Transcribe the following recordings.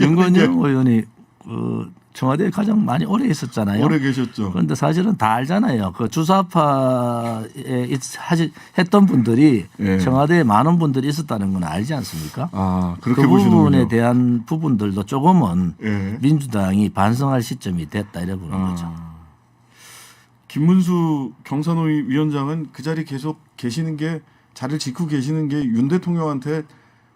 윤건영 의원이 청와대에 가장 많이 오래 있었잖아요. 오래 계셨죠. 그런데 사실은 다 알잖아요. 그 주사파에 했던 분들이 예. 청와대에 많은 분들이 있었다는 건 알지 않습니까? 아, 그렇게 그 보시는군요. 부분에 대한 부분들도 조금은 예. 민주당이 반성할 시점이 됐다 이래 보는 거죠. 김문수 경사노위 위원장은 그 자리 계속 계시는 게 자리를 지키고 계시는 게 윤 대통령한테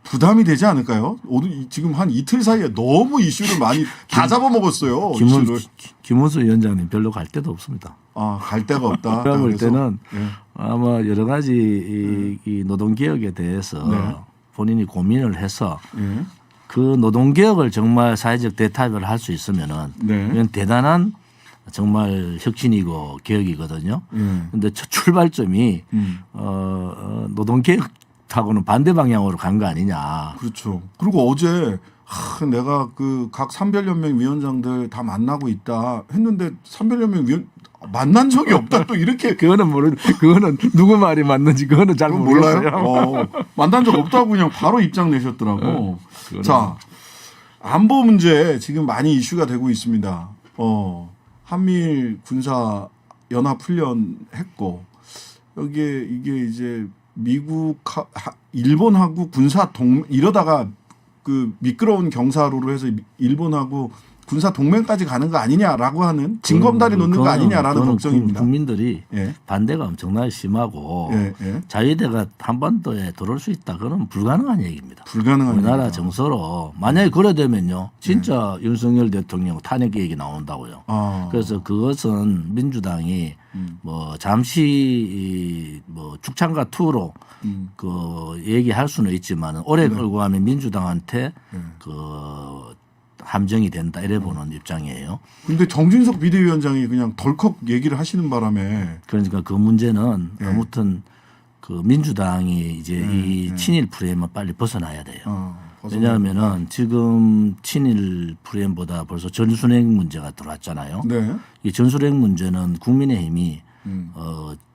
부담이 되지 않을까요? 오늘 지금 한 이틀 사이에 너무 이슈를 많이 다 잡아먹었어요. 이슈를. 김문수 위원장님 별로 갈 데도 없습니다. 아, 갈 데가 없다. 제가 볼 그래서? 때는 예. 아마 여러 가지 이 노동개혁에 대해서 네. 본인이 고민을 해서 예. 그 노동개혁을 정말 사회적 대타협을 할 수 있으면은 네. 이건 대단한 정말 혁신이고 개혁이거든요. 그런데 예. 첫 출발점이 노동개혁하고는 반대 방향으로 간 거 아니냐. 그렇죠. 그리고 어제 내가 그 각 산별연맹 위원장들 다 만나고 있다 했는데 산별연맹 위원 만난 적이 없다 또 이렇게 그거는 그거는 누구 말이 맞는지 그거는 잘 그건 모르겠어요. 몰라요. 만난 적 없다고 그냥 바로 입장 내셨더라고. 그거는. 자, 안보 문제 지금 많이 이슈가 되고 있습니다. 한미일 군사 연합 훈련 했고 여기에 이게 이제 일본하고 군사 이러다가 그 미끄러운 경사로로 해서 일본하고 군사 동맹까지 가는 거 아니냐라고 하는 징검다리 놓는 거 아니냐라는 걱정입니다. 국민들이 예. 반대가 엄청나게 심하고 예, 예. 자위대가 한반도에 들어올 수 있다. 그건 불가능한 얘기입니다. 불가능한 우리나라 얘기다. 정서로 만약에 그래 되면요, 진짜 윤석열 대통령 탄핵 계획이 나온다고요. 그래서 그것은 민주당이 뭐 잠시 뭐 축창과 투로 그 얘기할 수는 있지만 오래 끌고 가면 민주당한테 그 함정이 된다 이래 보는 입장이에요. 근데 정진석 비대위원장이 그냥 덜컥 얘기를 하시는 바람에 그러니까 그 문제는 아무튼 그 민주당이 이제 이 친일 프레임을 빨리 벗어나야 돼요. 왜냐하면은 지금 친일 프레임보다 벌써 전술핵 문제가 들어왔잖아요. 네. 이 전술핵 문제는 국민의힘이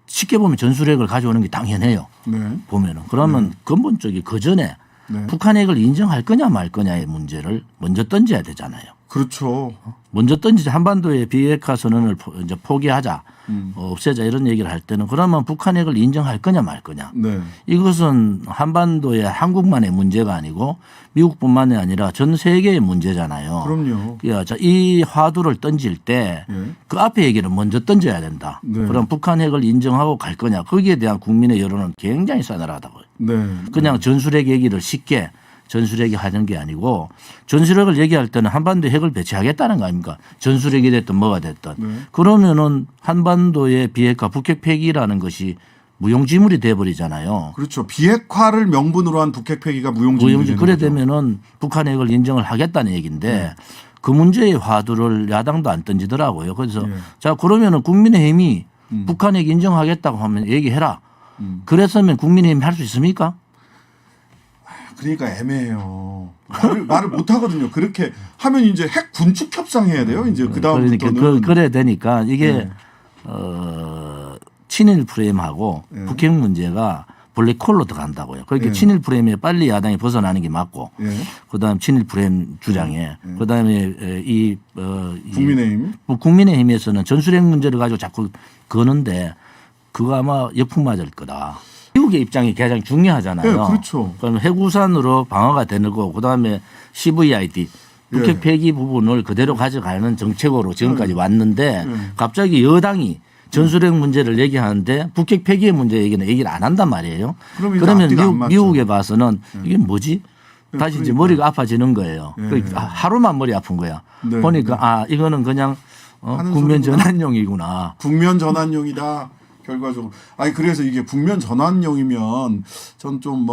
쉽게 보면 전술핵을 가져오는 게 당연해요. 네. 보면은 그러면 근본적인 그 전에 네. 북한핵을 인정할 거냐 말 거냐의 문제를 먼저 던져야 되잖아요. 그렇죠. 먼저 던지자 한반도의 비핵화 선언을 이제 포기하자, 없애자 이런 얘기를 할 때는 그러면 북한핵을 인정할 거냐 말 거냐. 네. 이것은 한반도의 한국만의 문제가 아니고 미국뿐만이 아니라 전 세계의 문제잖아요. 그럼요. 자, 이 화두를 던질 때 그 앞에 얘기를 먼저 던져야 된다. 네. 그럼 북한핵을 인정하고 갈 거냐. 거기에 대한 국민의 여론은 굉장히 싸늘하다고요. 네. 그냥 전술핵 얘기를 쉽게 전술핵이 하는 게 아니고 전술핵을 얘기할 때는 한반도에 핵을 배치하겠다는 거 아닙니까? 전술핵이 됐든 뭐가 됐든. 그러면은 한반도의 비핵화 북핵 폐기라는 것이 무용지물이 돼버리잖아요. 그렇죠. 비핵화를 명분으로 한 북핵 폐기가 무용지물이 그래 되는 거죠. 되면은 북한핵을 인정을 하겠다는 얘기인데 그 문제의 화두를 야당도 안 던지더라고요. 그래서 자 그러면은 국민의힘이 북한핵 인정하겠다고 하면 얘기해라. 그랬으면 국민의힘이 할 수 있습니까? 그러니까 애매해요. 말을 못 하거든요. 그렇게 하면 이제 핵 군축 협상해야 돼요. 이제 그 다음부터는 그러니까 그래야 되니까 이게 친일 프레임하고 북핵 문제가 블랙홀로 들어간다고요. 그렇게 친일 프레임에 빨리 야당이 벗어나는 게 맞고, 그다음 친일 프레임 주장에, 그다음에 국민의힘에서는 전술핵 문제를 가지고 자꾸 거는데 그거 아마 역풍 맞을 거다. 미국의 입장이 가장 중요하잖아요. 네, 그렇죠. 그럼 해구산으로 방어가 되는 거고 그다음에 CVID 북핵 폐기 부분을 그대로 가져가는 정책으로 지금까지 왔는데 갑자기 여당이 전술핵 문제를 얘기하는데 북핵 폐기의 문제 얘기를 안 한단 말이에요. 그러면 미국에 봐서는 이게 뭐지? 다시 이제 머리가 아파지는 거예요. 그러니까 하루만 머리 아픈 거야. 보니까 이거는 그냥 국면 전환용이구나. 국면 전환용이다. 결과적으로. 그래서 이게 국면 전환용이면 전 좀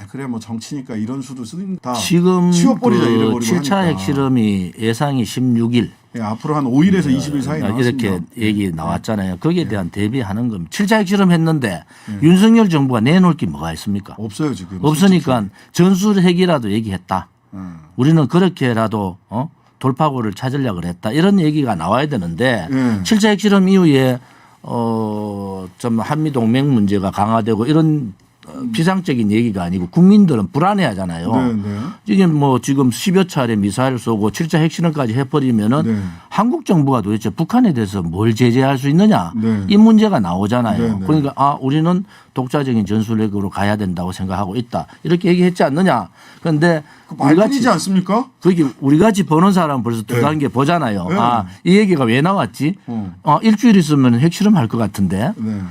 그래 정치니까 이런 수도 쓰는다. 지금 치워버리자 이래버리고 7차 핵실험이 예상이 16일. 앞으로 한 5일에서 20일 사이 나왔습니다. 이렇게 얘기 나왔잖아요. 거기에 대한 대비하는 겁니다. 7차 핵실험 했는데 윤석열 정부가 내놓을 게 뭐가 있습니까? 없어요 지금. 없으니까 전술핵이라도 얘기했다. 우리는 그렇게라도 돌파구를 찾으려고 했다. 이런 얘기가 나와야 되는데 7차 핵실험 이후에 좀 한미 동맹 문제가 강화되고 이런 피상적인 얘기가 아니고 국민들은 불안해하잖아요. 네, 네. 이게 뭐 지금 10여 차례 미사일 쏘고 7차 핵실험까지 해버리면은 네. 한국 정부가 도대체 북한에 대해서 뭘 제재할 수 있느냐 네. 이 문제가 나오잖아요. 네, 네. 그러니까 우리는 독자적인 전술핵으로 가야 된다고 생각하고 있다 이렇게 얘기했지 않느냐. 그런데 말뿐이지 않습니까? 그게 우리 같이 보는 사람 벌써 두 네. 단계 보잖아요. 네. 이 얘기가 왜 나왔지? 일주일 있으면 핵실험 할 것 같은데. 네.